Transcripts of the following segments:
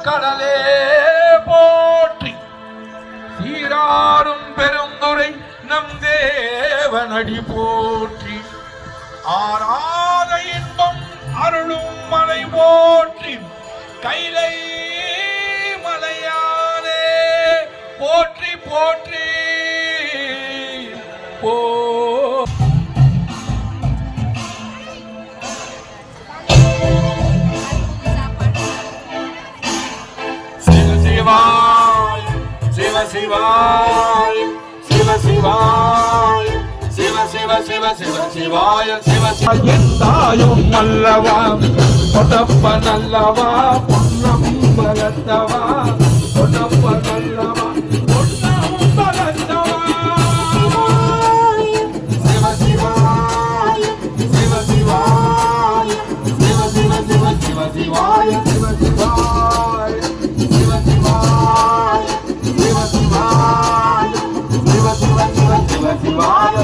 கடலே போற்றி சீராரும் பெருந்துரை நம் தேவனடி போற்றி ஆராத இன்பம் அருளும் மலை போற்றி கைலை மலையானே போற்றி போற்றி போ சிவ சிவாய சிவ சிவாய சிவ சிவ சிவ சிவ சிவாய சிவ சிவாயும் அல்லவா பொன்னப்ப நல்லவா பொன்னம்பலத்தவா பொன்னப்ப நல்லவா பொன்னம்பலத்தவா சிவ சிவாய சிவ சிவாய சிவ சிவ சிவ சிவ சிவாய சிவ சிவாய சிவ சிவாய சிவ சிவாய சிவ சிவ சிவ சிவ சிவாய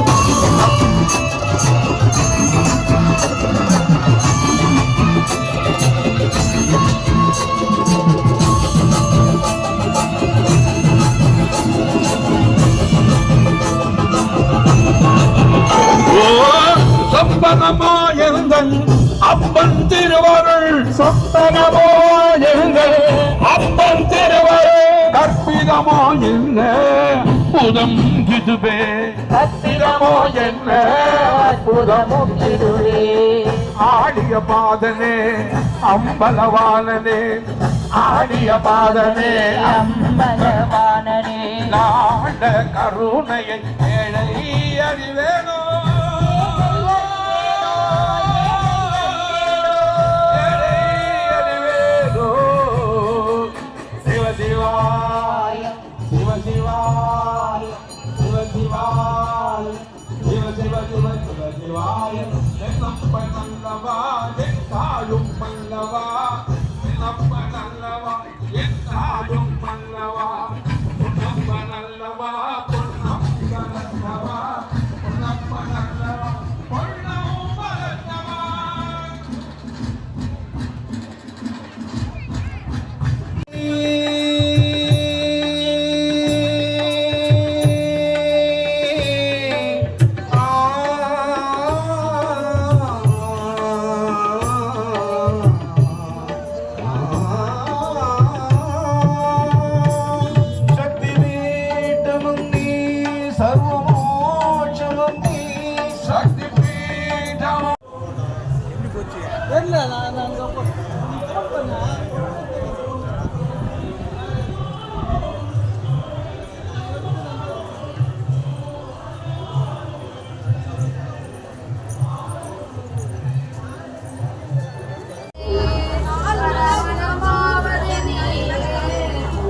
சொப்பனமா எங்கள் அப்பன் திருவருள் சொப்பனமோ எங்கள் அப்பன் திருவருள் கற்பிதமோ என்ன புதம் இதுவே கற்பிதமோ என்ன புதமும் இதுவே ஆடிய பாதனே அம்பலவானனே ஆடிய பாதனே அம்பலவானனே நாட கருணையை ஏழை அறிவேனோ எத்தாயும் மல்லவா நம்ப நல்லவா எத்தாயும் மல்லவா நம்ப நல்லவா பொன்னம்ப நல்லவா பொன்னம்ப நல்லவா பொன்னம்ப நல்லவா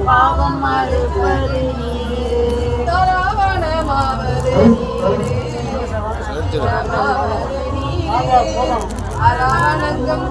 பாவம் மறுப்பது நீரே அரவணங்கம்